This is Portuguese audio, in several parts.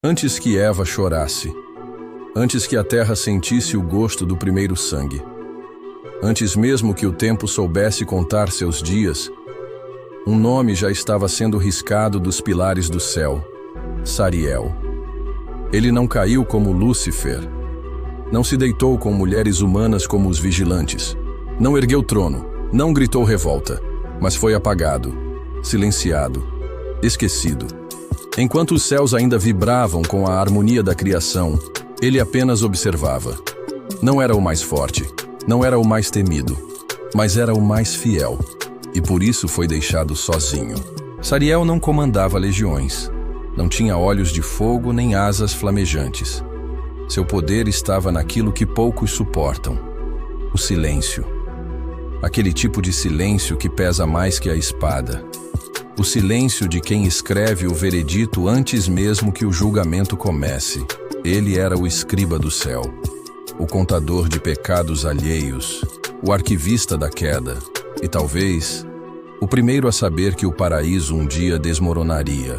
Antes que Eva chorasse, antes que a terra sentisse o gosto do primeiro sangue, antes mesmo que o tempo soubesse contar seus dias, um nome já estava sendo riscado dos pilares do céu: Sariel. Ele não caiu como Lúcifer, não se deitou com mulheres humanas como os vigilantes, não ergueu trono, não gritou revolta, mas foi apagado, silenciado, esquecido. Enquanto os céus ainda vibravam com a harmonia da criação, ele apenas observava. Não era o mais forte, não era o mais temido, mas era o mais fiel, e por isso foi deixado sozinho. Sariel não comandava legiões, não tinha olhos de fogo nem asas flamejantes. Seu poder estava naquilo que poucos suportam: o silêncio. Aquele tipo de silêncio que pesa mais que a espada. O silêncio de quem escreve o veredito antes mesmo que o julgamento comece. Ele era o escriba do céu, o contador de pecados alheios, o arquivista da queda, e talvez o primeiro a saber que o paraíso um dia desmoronaria.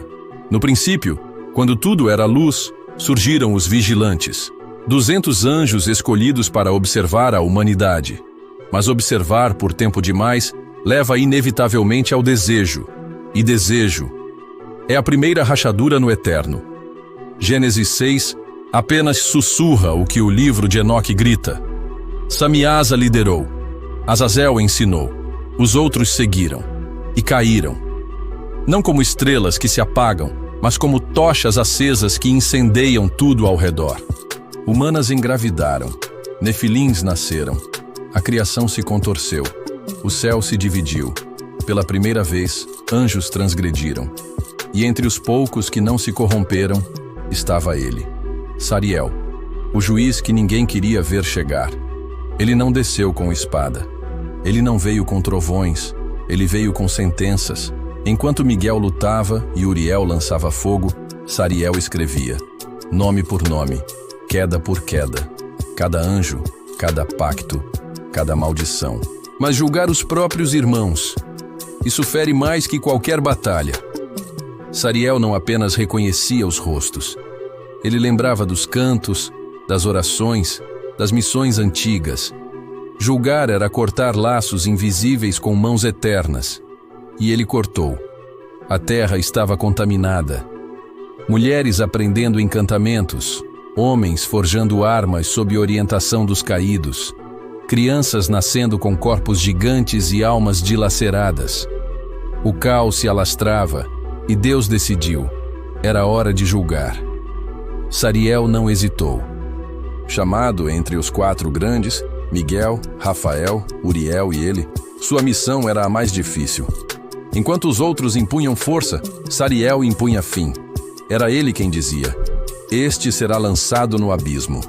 No princípio, quando tudo era luz, surgiram os vigilantes, 200 anjos escolhidos para observar a humanidade. Mas observar por tempo demais leva inevitavelmente ao desejo. E desejo é a primeira rachadura no eterno. Gênesis 6 apenas sussurra o que o livro de Enoque grita. Samiasa liderou, Azazel ensinou, os outros seguiram e caíram. Não como estrelas que se apagam, mas como tochas acesas que incendeiam tudo ao redor. Humanas engravidaram, nefilins nasceram, a criação se contorceu, o céu se dividiu. Pela primeira vez, anjos transgrediram. E entre os poucos que não se corromperam, estava ele, Sariel, o juiz que ninguém queria ver chegar. Ele não desceu com espada. Ele não veio com trovões. Ele veio com sentenças. Enquanto Miguel lutava e Uriel lançava fogo, Sariel escrevia, nome por nome, queda por queda, cada anjo, cada pacto, cada maldição. Mas julgar os próprios irmãos, isso fere mais que qualquer batalha. Sariel não apenas reconhecia os rostos. Ele lembrava dos cantos, das orações, das missões antigas. Julgar era cortar laços invisíveis com mãos eternas. E ele cortou. A terra estava contaminada. Mulheres aprendendo encantamentos, homens forjando armas sob orientação dos caídos, crianças nascendo com corpos gigantes e almas dilaceradas. O caos se alastrava e Deus decidiu. Era hora de julgar. Sariel não hesitou. Chamado entre os 4 grandes, Miguel, Rafael, Uriel e ele, sua missão era a mais difícil. Enquanto os outros impunham força, Sariel impunha fim. Era ele quem dizia, este será lançado no abismo.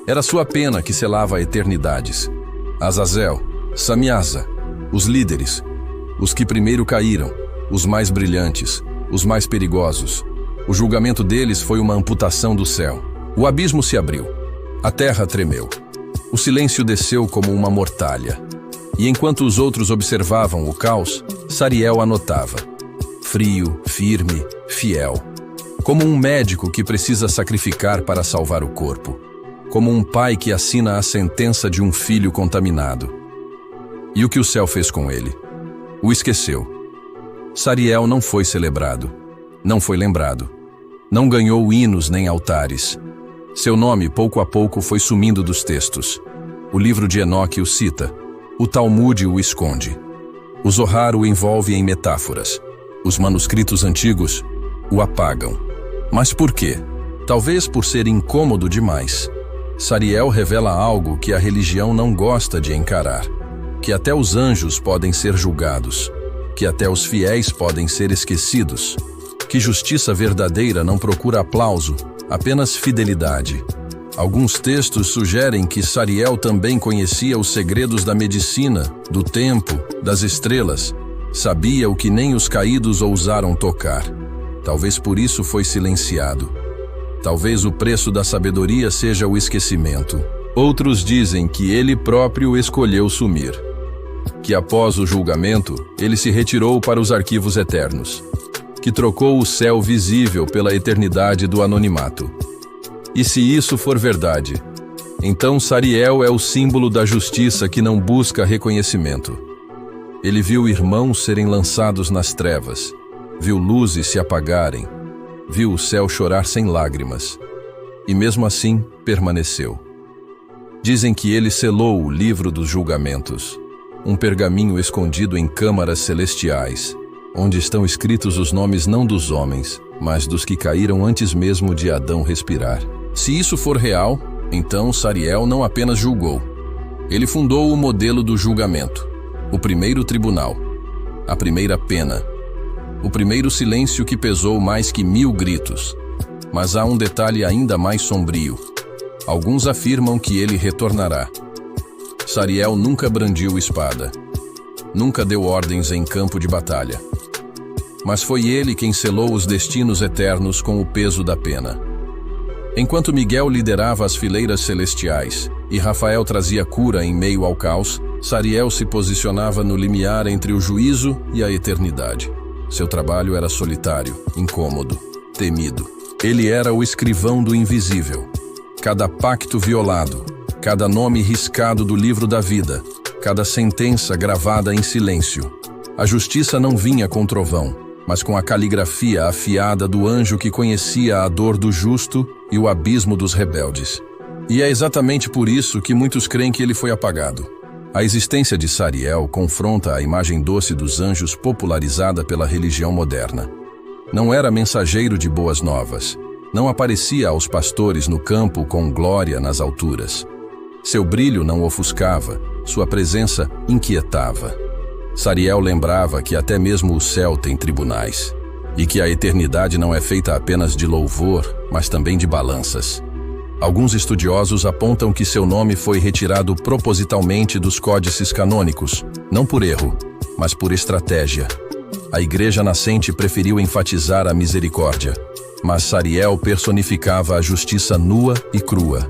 Era sua pena que selava eternidades. Azazel, Samiasa, os líderes, os que primeiro caíram, os mais brilhantes, os mais perigosos. O julgamento deles foi uma amputação do céu. O abismo se abriu. A terra tremeu. O silêncio desceu como uma mortalha. E enquanto os outros observavam o caos, Sariel anotava. Frio, firme, fiel. Como um médico que precisa sacrificar para salvar o corpo. Como um pai que assina a sentença de um filho contaminado. E o que o céu fez com ele? O esqueceu. Sariel não foi celebrado. Não foi lembrado. Não ganhou hinos nem altares. Seu nome, pouco a pouco, foi sumindo dos textos. O livro de Enoque o cita. O Talmude o esconde. O Zohar o envolve em metáforas. Os manuscritos antigos o apagam. Mas por quê? Talvez por ser incômodo demais. Sariel revela algo que a religião não gosta de encarar. Que até os anjos podem ser julgados. Que até os fiéis podem ser esquecidos. Que justiça verdadeira não procura aplauso, apenas fidelidade. Alguns textos sugerem que Sariel também conhecia os segredos da medicina, do tempo, das estrelas. Sabia o que nem os caídos ousaram tocar. Talvez por isso foi silenciado. Talvez o preço da sabedoria seja o esquecimento. Outros dizem que ele próprio escolheu sumir. Que após o julgamento, ele se retirou para os arquivos eternos. que trocou o céu visível pela eternidade do anonimato. E se isso for verdade, então Sariel é o símbolo da justiça que não busca reconhecimento. Ele viu irmãos serem lançados nas trevas, viu luzes se apagarem, viu o céu chorar sem lágrimas, e mesmo assim permaneceu. Dizem que ele selou o livro dos julgamentos, um pergaminho escondido em câmaras celestiais, onde estão escritos os nomes não dos homens, mas dos que caíram antes mesmo de Adão respirar. Se isso for real, então Sariel não apenas julgou. Ele fundou o modelo do julgamento, o primeiro tribunal, a primeira pena, o primeiro silêncio que pesou mais que 1000 gritos. Mas há um detalhe ainda mais sombrio. Alguns afirmam que ele retornará. Sariel nunca brandiu espada, nunca deu ordens em campo de batalha. Mas foi ele quem selou os destinos eternos com o peso da pena. Enquanto Miguel liderava as fileiras celestiais e Rafael trazia cura em meio ao caos, Sariel se posicionava no limiar entre o juízo e a eternidade. Seu trabalho era solitário, incômodo, temido. Ele era o escrivão do invisível. Cada pacto violado, cada nome riscado do livro da vida, cada sentença gravada em silêncio. A justiça não vinha com trovão, mas com a caligrafia afiada do anjo que conhecia a dor do justo e o abismo dos rebeldes. E é exatamente por isso que muitos creem que ele foi apagado. A existência de Sariel confronta a imagem doce dos anjos popularizada pela religião moderna. Não era mensageiro de boas novas. Não aparecia aos pastores no campo com glória nas alturas. Seu brilho não ofuscava, sua presença inquietava. Sariel lembrava que até mesmo o céu tem tribunais, e que a eternidade não é feita apenas de louvor, mas também de balanças. Alguns estudiosos apontam que seu nome foi retirado propositalmente dos códices canônicos, não por erro, mas por estratégia. A igreja nascente preferiu enfatizar a misericórdia, mas Sariel personificava a justiça nua e crua.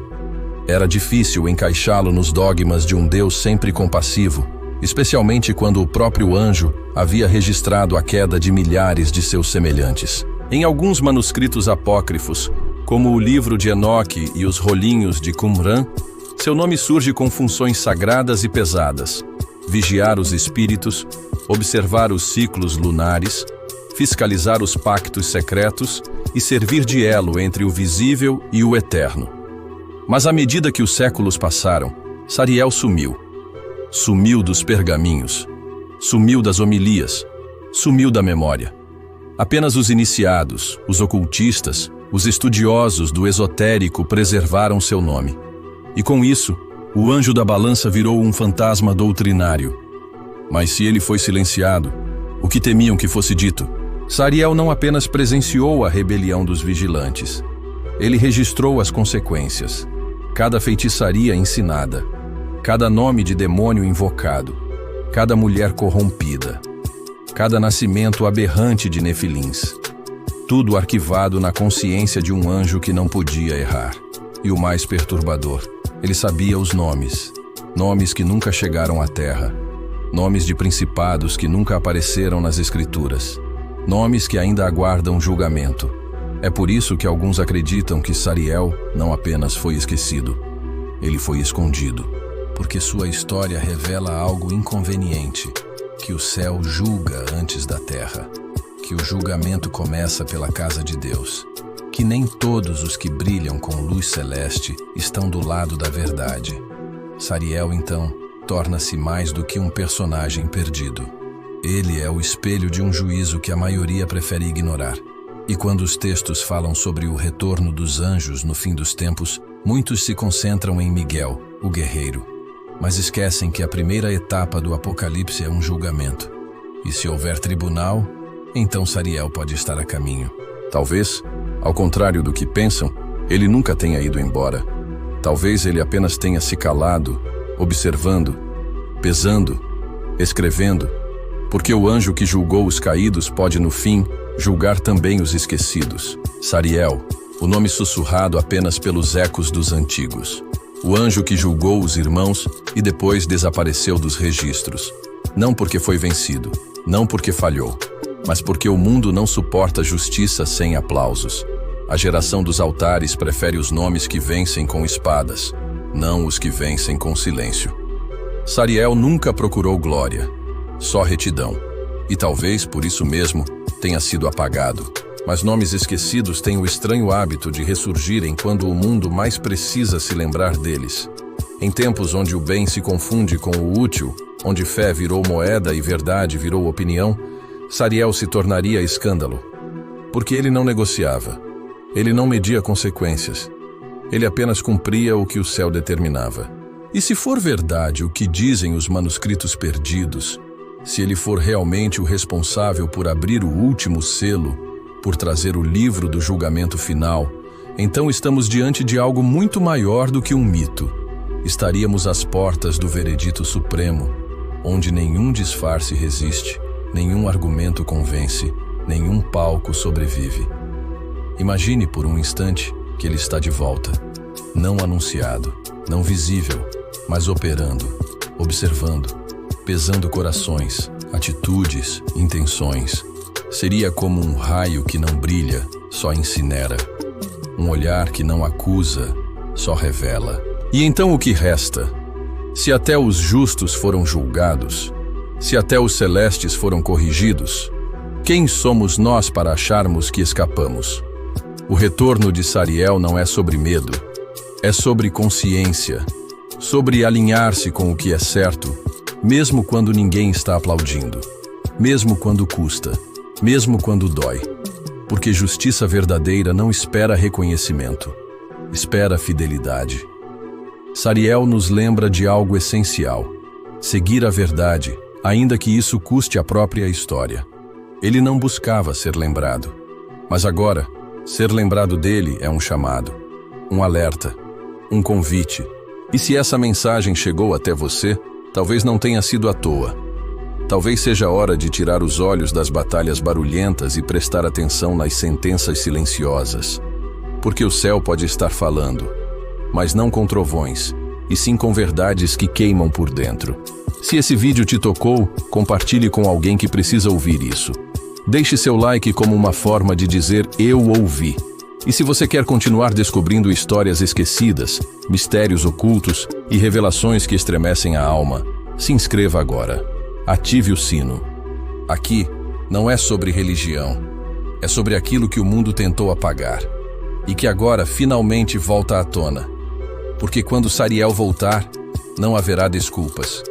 Era difícil encaixá-lo nos dogmas de um Deus sempre compassivo, especialmente quando o próprio anjo havia registrado a queda de milhares de seus semelhantes. Em alguns manuscritos apócrifos, como o livro de Enoque e os rolinhos de Qumran, seu nome surge com funções sagradas e pesadas: vigiar os espíritos, observar os ciclos lunares, fiscalizar os pactos secretos e servir de elo entre o visível e o eterno. Mas à medida que os séculos passaram, Sariel sumiu. Sumiu dos pergaminhos, sumiu das homilias, sumiu da memória. Apenas os iniciados, os ocultistas, os estudiosos do esotérico preservaram seu nome. E com isso, o anjo da balança virou um fantasma doutrinário. Mas se ele foi silenciado, o que temiam que fosse dito? Sariel não apenas presenciou a rebelião dos vigilantes. Ele registrou as consequências. Cada feitiçaria ensinada, cada nome de demônio invocado, cada mulher corrompida, cada nascimento aberrante de nefilins. Tudo arquivado na consciência de um anjo que não podia errar. E o mais perturbador, ele sabia os nomes. Nomes que nunca chegaram à terra. Nomes de principados que nunca apareceram nas escrituras. Nomes que ainda aguardam julgamento. É por isso que alguns acreditam que Sariel não apenas foi esquecido, ele foi escondido, porque sua história revela algo inconveniente, que o céu julga antes da terra, que o julgamento começa pela casa de Deus, que nem todos os que brilham com luz celeste estão do lado da verdade. Sariel, então, torna-se mais do que um personagem perdido. Ele é o espelho de um juízo que a maioria prefere ignorar. E quando os textos falam sobre o retorno dos anjos no fim dos tempos, muitos se concentram em Miguel, o guerreiro, mas esquecem que a primeira etapa do Apocalipse é um julgamento. E se houver tribunal, então Sariel pode estar a caminho. Talvez, ao contrário do que pensam, ele nunca tenha ido embora. Talvez ele apenas tenha se calado, observando, pesando, escrevendo, porque o anjo que julgou os caídos pode, no fim, julgar também os esquecidos. Sariel, o nome sussurrado apenas pelos ecos dos antigos. O anjo que julgou os irmãos e depois desapareceu dos registros. Não porque foi vencido, não porque falhou, mas porque o mundo não suporta justiça sem aplausos. A geração dos altares prefere os nomes que vencem com espadas, não os que vencem com silêncio. Sariel nunca procurou glória, só retidão. E talvez, por isso mesmo, tenha sido apagado. Mas nomes esquecidos têm o estranho hábito de ressurgirem quando o mundo mais precisa se lembrar deles. Em tempos onde o bem se confunde com o útil, onde fé virou moeda e verdade virou opinião, Sariel se tornaria escândalo. Porque ele não negociava. Ele não media consequências. Ele apenas cumpria o que o céu determinava. E se for verdade o que dizem os manuscritos perdidos, se ele for realmente o responsável por abrir o último selo, por trazer o livro do julgamento final, então estamos diante de algo muito maior do que um mito. Estaríamos às portas do veredito supremo, onde nenhum disfarce resiste, nenhum argumento convence, nenhum palco sobrevive. Imagine por um instante que ele está de volta, não anunciado, não visível, mas operando, observando, pesando corações, atitudes, intenções. Seria como um raio que não brilha, só incinera. Um olhar que não acusa, só revela. E então o que resta? Se até os justos foram julgados, se até os celestes foram corrigidos, quem somos nós para acharmos que escapamos? O retorno de Sariel não é sobre medo, é sobre consciência, sobre alinhar-se com o que é certo, mesmo quando ninguém está aplaudindo, mesmo quando custa, mesmo quando dói. Porque justiça verdadeira não espera reconhecimento, espera fidelidade. Sariel nos lembra de algo essencial: seguir a verdade, ainda que isso custe a própria história. Ele não buscava ser lembrado, mas agora, ser lembrado dele é um chamado, um alerta, um convite. E se essa mensagem chegou até você, talvez não tenha sido à toa. Talvez seja hora de tirar os olhos das batalhas barulhentas e prestar atenção nas sentenças silenciosas. Porque o céu pode estar falando, mas não com trovões, e sim com verdades que queimam por dentro. Se esse vídeo te tocou, compartilhe com alguém que precisa ouvir isso. Deixe seu like como uma forma de dizer "eu ouvi". E se você quer continuar descobrindo histórias esquecidas, mistérios ocultos e revelações que estremecem a alma, se inscreva agora. Ative o sino. Aqui não é sobre religião, é sobre aquilo que o mundo tentou apagar e que agora finalmente volta à tona. Porque quando Sariel voltar, não haverá desculpas.